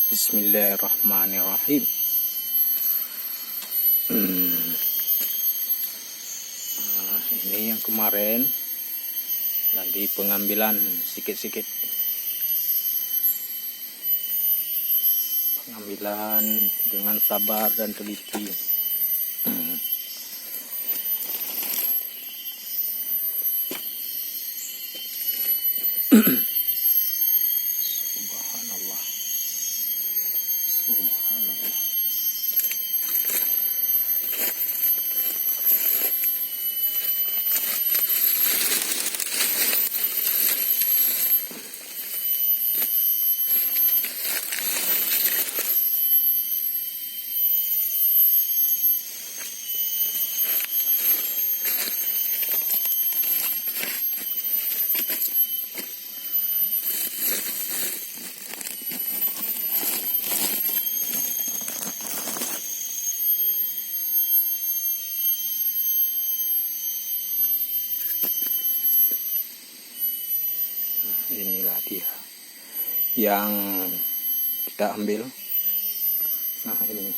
Bismillahirrahmanirrahim. Ini yang kemarin lagi pengambilan sikit-sikit. Pengambilan dengan sabar dan teliti. Subhanallah. Subhanallah. Inilah dia yang kita ambil. Nah, ini